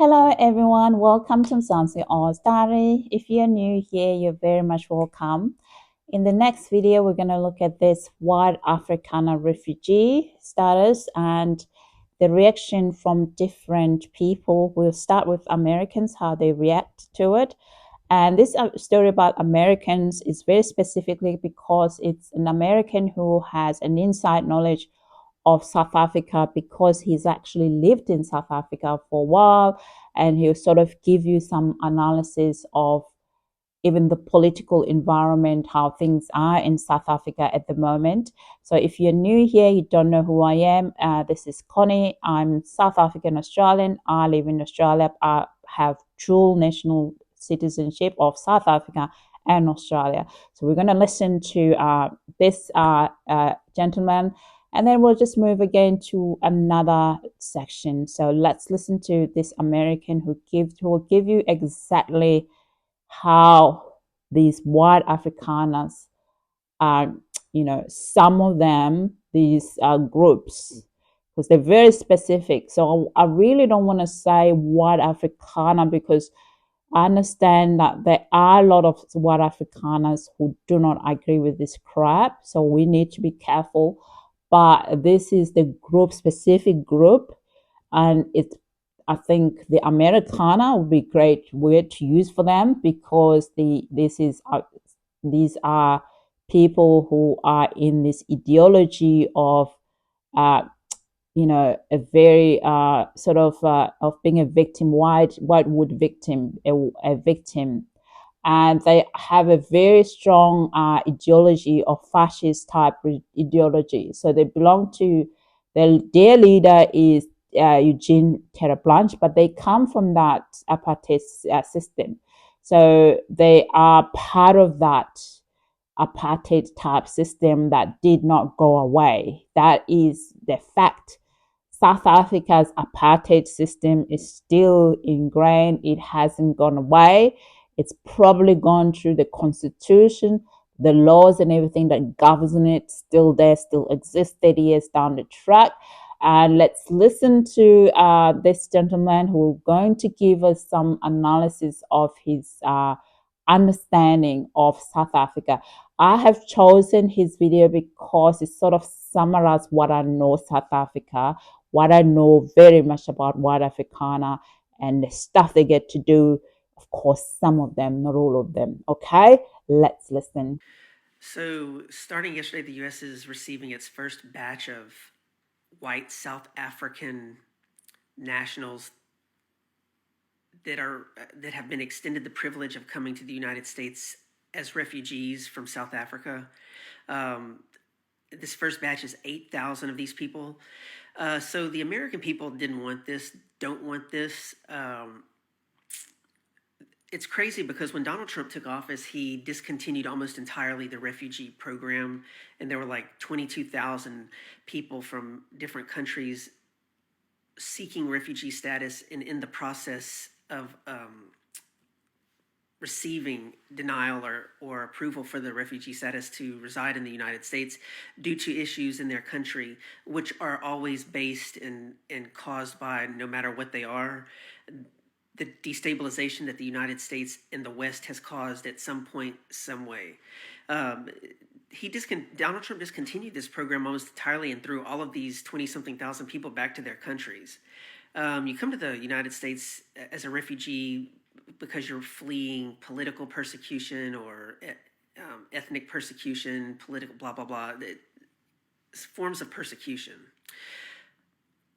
Hello everyone, welcome to MzansiOz Diary. If you're new here, you're very much welcome. In the next video, we're going to look at this white Afrikaner refugee status and the reaction from different people. We'll start with Americans, how they react to it. And this story about Americans is very specifically because it's an American who has an inside knowledge of South Africa because he's actually lived in South Africa for a while, and he'll sort of give you some analysis of even the political environment, how things are in South Africa at the moment. So if you're new here, you don't know who I am, this is Connie. I'm South African Australian. I live in Australia. I have dual national citizenship of South Africa and Australia. So we're going to listen to this gentleman, and then we'll just move again to another section. So let's listen to this American who will give you exactly how these white Afrikaners are, some of them, these groups, because they're very specific. So I really don't want to say white Afrikaner because I understand that there are a lot of white Afrikaners who do not agree with this crap. So we need to be careful. But this is the group, specific group, and I think the Amerikaner would be great word to use for them because these are people who are in this ideology of a very of being a victim, whitewood victim, a victim, and they have a very strong ideology of fascist type ideology. So they belong to their leader is Eugene Terreblanche, but they come from that apartheid system. So they are part of that apartheid type system that did not go away. That is the fact. South Africa's apartheid system is still ingrained. It hasn't gone away. It's probably gone through the constitution, the laws and everything that governs it, still there, still exists 30 years down the track. And let's listen to this gentleman who is going to give us some analysis of his understanding of South Africa. I have chosen his video because it sort of summarizes what I know South Africa, what I know very much about white Afrikaner, and the stuff they get to do. Of course, some of them, not all of them. Okay, let's listen. So, starting yesterday, the U.S. is receiving its first batch of white South African nationals that have been extended the privilege of coming to the United States as refugees from South Africa. This first batch is 8,000 of these people. So the American people didn't want this, don't want this. It's crazy because when Donald Trump took office, he discontinued almost entirely the refugee program, and there were like 22,000 people from different countries seeking refugee status and in the process of receiving denial or approval for the refugee status to reside in the United States due to issues in their country, which are always based and caused by, no matter what they are, the destabilization that the United States and the West has caused at some point, some way. Donald Trump discontinued this program almost entirely and threw all of these 20-something thousand people back to their countries. You come to the United States as a refugee because you're fleeing political persecution or ethnic persecution, political blah, blah, blah, forms of persecution.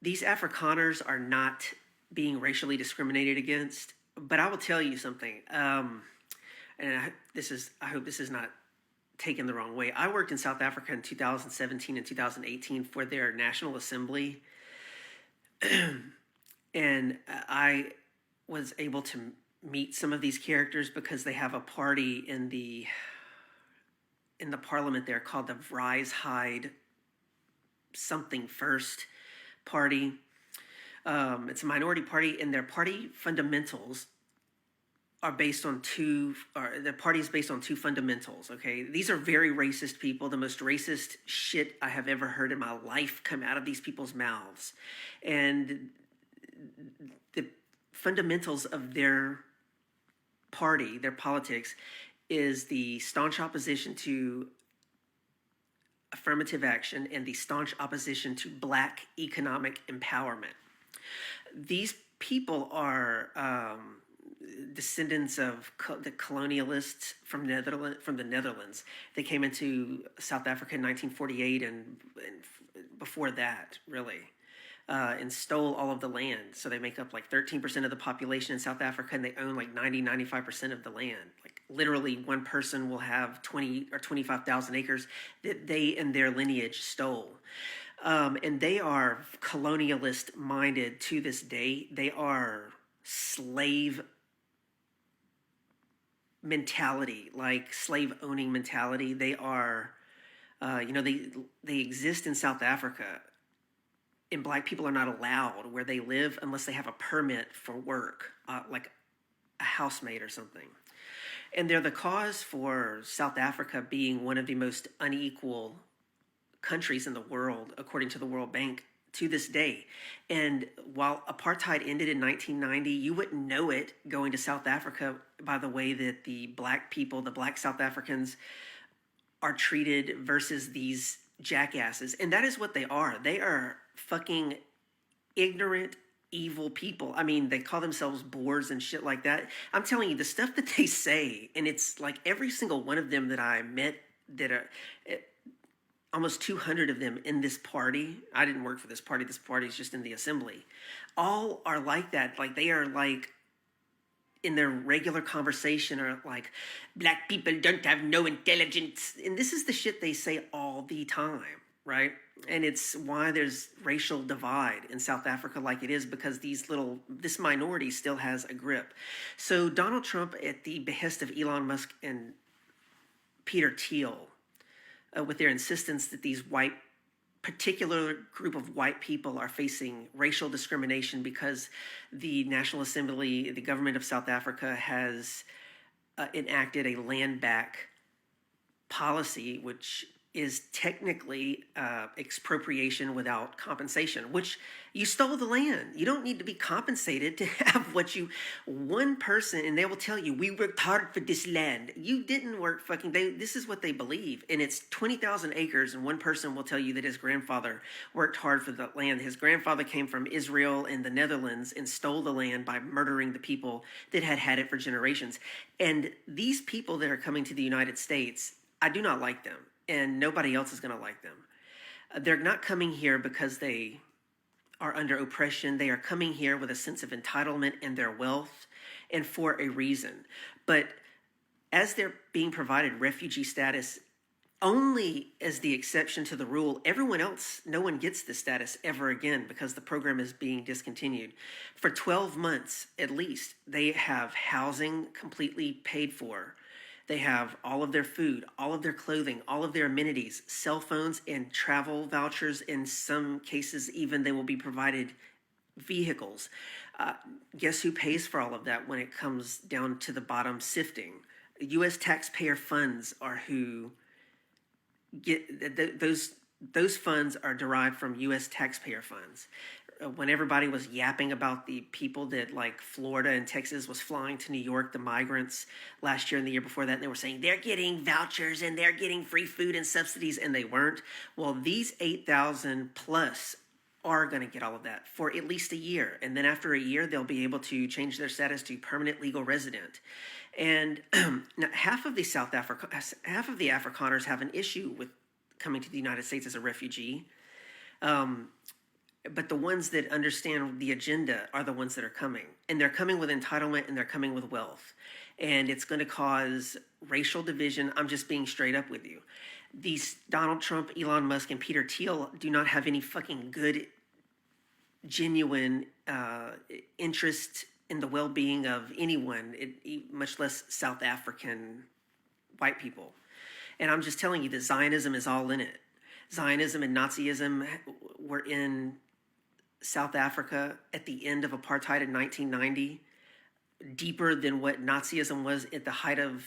These Afrikaners are not being racially discriminated against, but I will tell you something, and I hope this is not taken the wrong way. I worked in South Africa in 2017 and 2018 for their National Assembly, and I was able to meet some of these characters because they have a party in the parliament there called the Vryheid something first party. It's a minority party, and their party fundamentals are based on the party is based on two fundamentals, okay? These are very racist people. The most racist shit I have ever heard in my life come out of these people's mouths. And the fundamentals of their party, their politics, is the staunch opposition to affirmative action and the staunch opposition to Black economic empowerment. These people are descendants of the colonialists from the Netherlands. They came into South Africa in 1948 and before that, really, and stole all of the land. So they make up like 13% of the population in South Africa, and they own like 95% of the land. Like literally, one person will have 20 or 25,000 acres that they and their lineage stole. And they are colonialist minded to this day. They are slave mentality, like slave owning mentality. They are, they exist in South Africa, and Black people are not allowed where they live unless they have a permit for work, like a housemaid or something. And they're the cause for South Africa being one of the most unequal countries in the world, according to the World Bank, to this day. And while apartheid ended in 1990, you wouldn't know it going to South Africa by the way that the Black people, the Black South Africans, are treated versus these jackasses. And that is what they are. They are fucking ignorant, evil people. I mean, they call themselves Boers and shit like that. I'm telling you, the stuff that they say, and it's like every single one of them that I met that are... almost 200 of them in this party. I didn't work for this party. This party is just in the assembly. All are like that. Like they are like in their regular conversation are like, Black people don't have no intelligence. And this is the shit they say all the time, right? And it's why there's racial divide in South Africa like it is, because this minority still has a grip. So Donald Trump, at the behest of Elon Musk and Peter Thiel, with their insistence that these particular group of white people are facing racial discrimination because the National Assembly, the government of South Africa, has enacted a land back policy, which is technically expropriation without compensation, which you stole the land. You don't need to be compensated to have one person, and they will tell you, we worked hard for this land. You didn't work this is what they believe. And it's 20,000 acres, and one person will tell you that his grandfather worked hard for the land. His grandfather came from Israel and the Netherlands and stole the land by murdering the people that had it for generations. And these people that are coming to the United States, I do not like them. And nobody else is going to like them. They're not coming here because they are under oppression. They are coming here with a sense of entitlement and their wealth, and for a reason. But as they're being provided refugee status only as the exception to the rule, everyone else, no one gets this status ever again because the program is being discontinued. For 12 months at least, they have housing completely paid for. They have all of their food, all of their clothing, all of their amenities, cell phones, and travel vouchers. In some cases, even they will be provided vehicles. Guess who pays for all of that when it comes down to the bottom sifting? U.S. taxpayer funds are who get those funds are derived from U.S. taxpayer funds. When everybody was yapping about the people that like Florida and Texas was flying to New York, the migrants last year and the year before that, and they were saying they're getting vouchers and they're getting free food and subsidies, and they weren't. Well, these 8,000 plus are going to get all of that for at least a year. And then after a year, they'll be able to change their status to permanent legal resident. And now half of the Afrikaners have an issue with coming to the United States as a refugee. But the ones that understand the agenda are the ones that are coming. And they're coming with entitlement, and they're coming with wealth. And it's going to cause racial division. I'm just being straight up with you. These Donald Trump, Elon Musk, and Peter Thiel do not have any fucking good, genuine interest in the well-being of anyone, much less South African white people. And I'm just telling you that Zionism is all in it. Zionism and Nazism were in South Africa at the end of apartheid in 1990, deeper than what Nazism was at the height of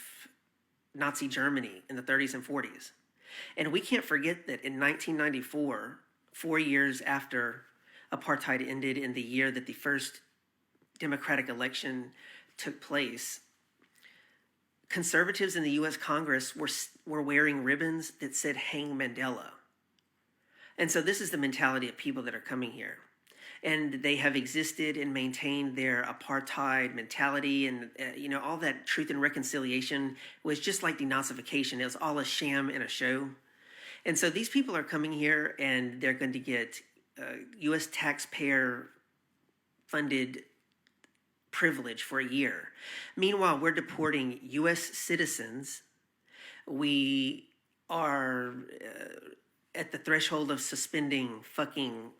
Nazi Germany in the 30s and 40s. And we can't forget that in 1994, 4 years after apartheid ended, in the year that the first democratic election took place, conservatives in the U.S. Congress were wearing ribbons that said "Hang Mandela." And so this is the mentality of people that are coming here. And they have existed and maintained their apartheid mentality, and all that truth and reconciliation was just like denazification. It was all a sham and a show. And so these people are coming here, and they're going to get U.S. taxpayer funded privilege for a year. Meanwhile, we're deporting U.S. citizens. We are at the threshold of suspending fucking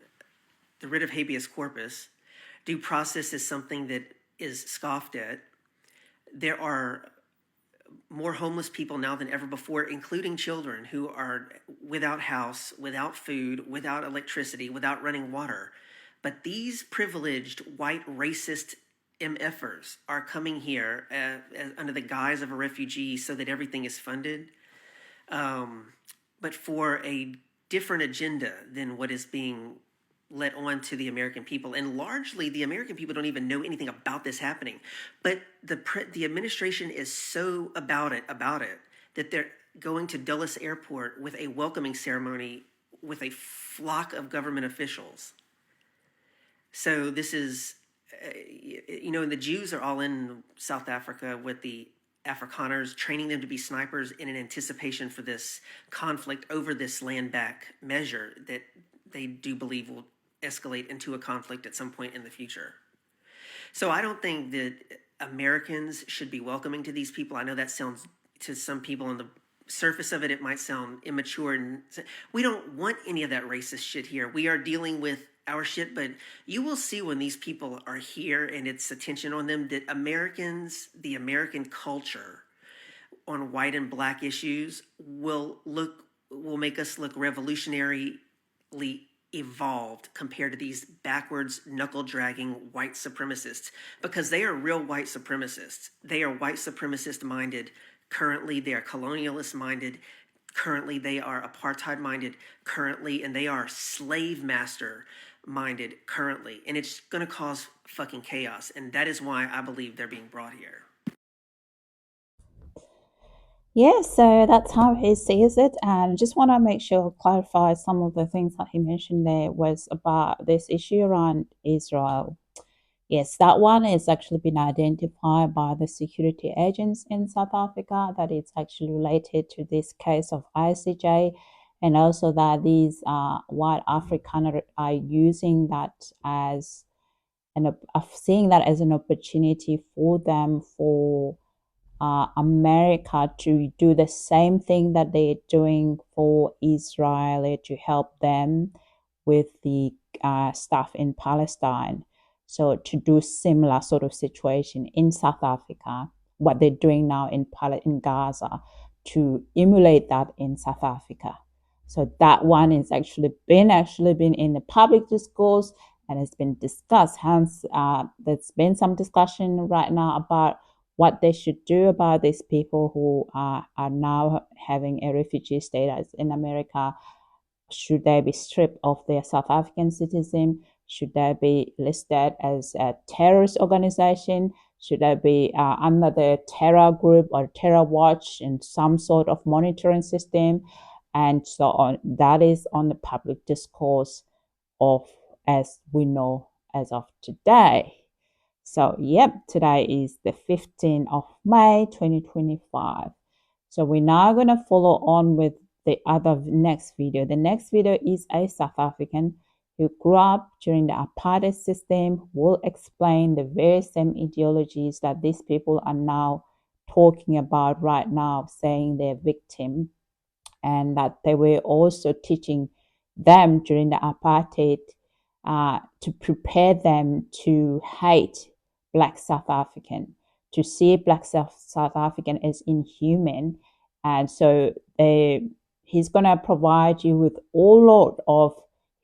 the writ of habeas corpus. Due process is something that is scoffed at. There are more homeless people now than ever before, including children who are without house, without food, without electricity, without running water. But these privileged white racist MFers are coming here under the guise of a refugee so that everything is funded, but for a different agenda than what is being let on to the American people. And largely, the American people don't even know anything about this happening. But the administration is so about it that they're going to Dulles Airport with a welcoming ceremony with a flock of government officials. So this is, and the Jews are all in South Africa with the Afrikaners, training them to be snipers in an anticipation for this conflict over this land back measure that they do believe will escalate into a conflict at some point in the future. So I don't think that Americans should be welcoming to these people. I know that sounds, to some people on the surface of it, it might sound immature. And we don't want any of that racist shit here. We are dealing with our shit, but you will see when these people are here and it's attention on them that Americans, the American culture on white and black issues will make us look revolutionarily evolved compared to these backwards, knuckle-dragging white supremacists, because they are real white supremacists. They are white supremacist-minded. Currently, they are colonialist-minded. Currently, they are apartheid-minded. Currently, and they are slave master-minded currently. And it's going to cause fucking chaos. And that is why I believe they're being brought here. Yeah, so that's how he sees it. And just want to make sure, clarify some of the things that he mentioned there was about this issue around Israel. Yes, that one is actually been identified by the security agents in South Africa, that it's actually related to this case of ICJ, and also that these white Afrikaners are using that as seeing that as an opportunity for them, for America to do the same thing that they're doing for Israel, to help them with the stuff in Palestine. So to do similar sort of situation in South Africa, what they're doing now in Gaza, to emulate that in South Africa. So that one is actually been in the public discourse and has been discussed. Hence, there's been some discussion right now about what they should do about these people who are now having a refugee status in America. Should they be stripped of their South African citizenship? Should they be listed as a terrorist organization? Should they be under the terror group or terror watch in some sort of monitoring system? And so on. That is on the public discourse of, as we know, as of today. So, yep, today is the 15th of May 2025. So, we're now going to follow on with the next video. The next video is a South African who grew up during the apartheid system, will explain the very same ideologies that these people are now talking about right now, saying they're victim, and that they were also teaching them during the apartheid to prepare them to hate Black South African, to see Black South African as inhuman. And so he's going to provide you with all lot of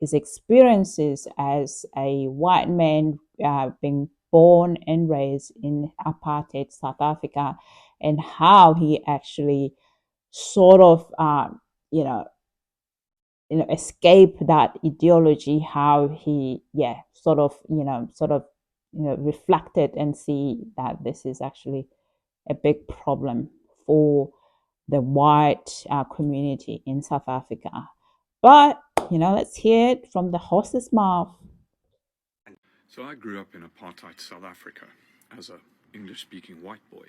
his experiences as a white man being born and raised in apartheid South Africa, and how he actually sort of escape that ideology, how he sort of reflected and see that this is actually a big problem for the white community in South Africa. But, let's hear it from the horse's mouth. So I grew up in apartheid South Africa as an English-speaking white boy.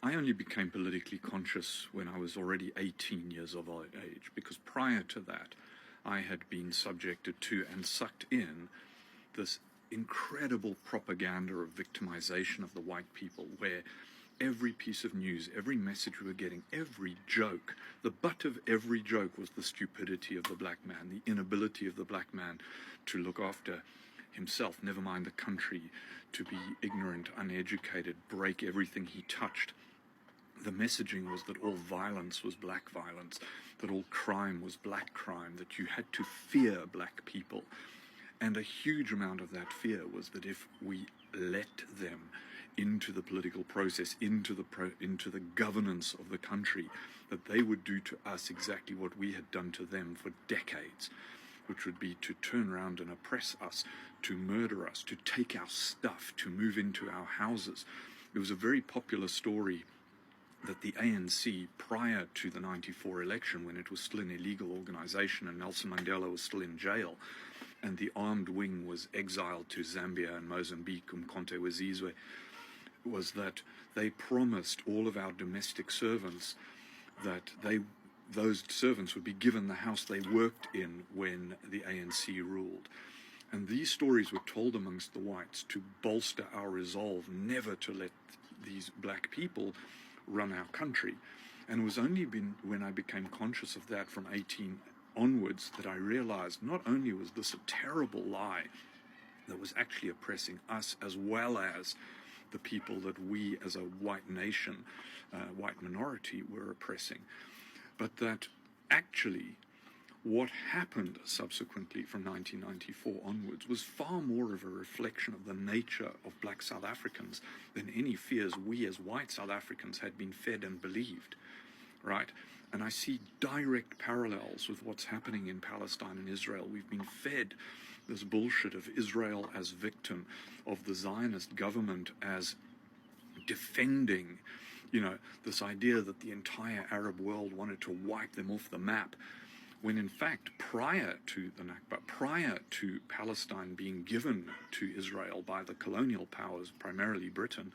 I only became politically conscious when I was already 18 years of age, because prior to that, I had been subjected to and sucked in this incredible propaganda of victimization of the white people, where every piece of news, every message we were getting, every joke, the butt of every joke was the stupidity of the black man, the inability of the black man to look after himself, never mind the country, to be ignorant, uneducated, break everything he touched. The messaging was that all violence was black violence, that all crime was black crime, that you had to fear black people. And a huge amount of that fear was that if we let them into the political process, into the governance of the country, that they would do to us exactly what we had done to them for decades, which would be to turn around and oppress us, to murder us, to take our stuff, to move into our houses. It was a very popular story that the ANC, prior to the 94 election, when it was still an illegal organization and Nelson Mandela was still in jail, and the armed wing was exiled to Zambia and Mozambique, MzansiOz, was that they promised all of our domestic servants that those servants would be given the house they worked in when the ANC ruled. And these stories were told amongst the whites to bolster our resolve never to let these black people run our country. And it was only when I became conscious of that from 18 onwards that I realized not only was this a terrible lie that was actually oppressing us as well as the people that we as a white nation, white minority, were oppressing, but that actually what happened subsequently from 1994 onwards was far more of a reflection of the nature of black South Africans than any fears we as white South Africans had been fed and believed, right? And I see direct parallels with what's happening in Palestine and Israel. We've been fed this bullshit of Israel as victim, of the Zionist government as defending, this idea that the entire Arab world wanted to wipe them off the map, when in fact, prior to the Nakba, prior to Palestine being given to Israel by the colonial powers, primarily Britain,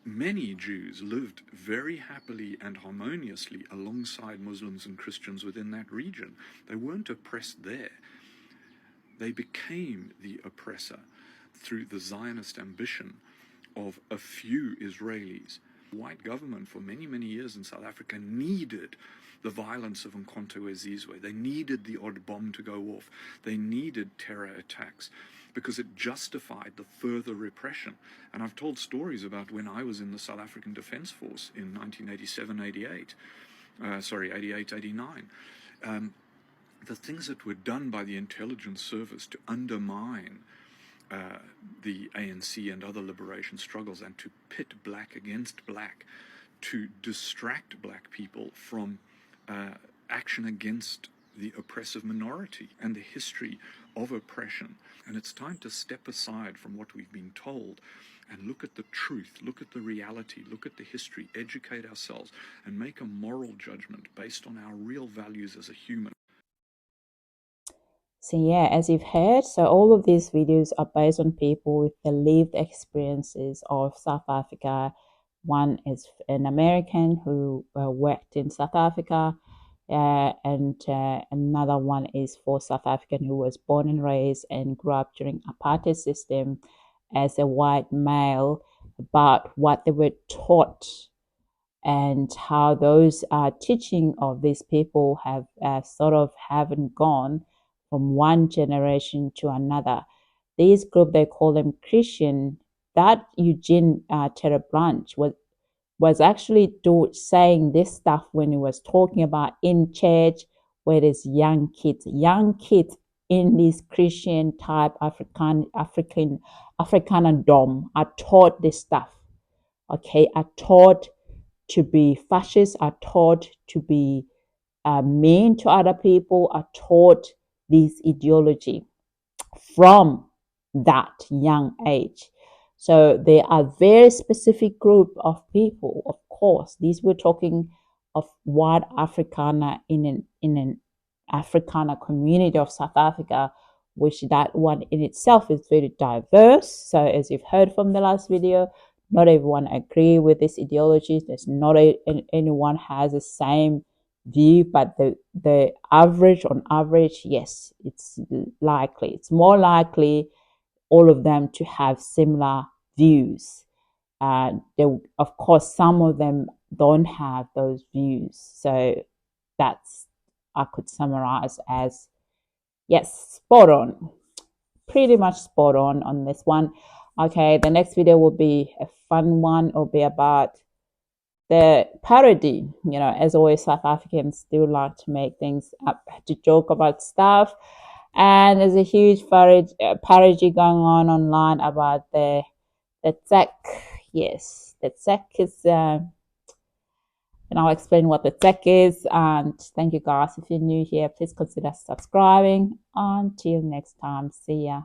many Jews lived very happily and harmoniously alongside Muslims and Christians within that region. They weren't oppressed there. They became the oppressor through the Zionist ambition of a few Israelis. White government for many, many years in South Africa needed the violence of MzansiOz. They needed the odd bomb to go off. They needed terror attacks because it justified the further repression. And I've told stories about when I was in the South African Defence Force in 1987-88, 88-89. The things that were done by the intelligence service to undermine the ANC and other liberation struggles, and to pit black against black, to distract black people from action against the oppressive minority and the history of oppression. And it's time to step aside from what we've been told and look at the truth, look at the reality, look at the history, educate ourselves, and make a moral judgment based on our real values as a human. So yeah, as you've heard, so all of these videos are based on people with the lived experiences of South Africa. One is an American who worked in South Africa, and another one is for South African who was born and raised and grew up during apartheid system as a white male, about what they were taught and how those teaching of these people have sort of haven't gone from one generation to another. This group, they call them Christian. That Eugene Terrebranche was actually saying this stuff when he was talking about in church, where there's young kids in this Christian type Afrikaner dom are taught this stuff. Okay, are taught to be fascist, are taught to be mean to other people, are taught this ideology from that young age. So there are very specific group of people. Of course, these we're talking of white Afrikaner in an Afrikaner community of South Africa, which that one in itself is very diverse. So as you've heard from the last video, not everyone agree with this ideology. There's not anyone has the same view, but the average, on average, yes, it's likely, it's more likely all of them to have similar views. Of course, some of them don't have those views. So that's, I could summarize as, yes, spot on. Pretty much spot on this one. Okay, the next video will be a fun one. It'll be about the parody. You know, as always, South Africans still like to make things up, to joke about stuff. And there's a huge parody going on online about the tech. Yes, the tech is, and I'll explain what the tech is. And thank you guys. If you're new here, please consider subscribing. Until next time, see ya.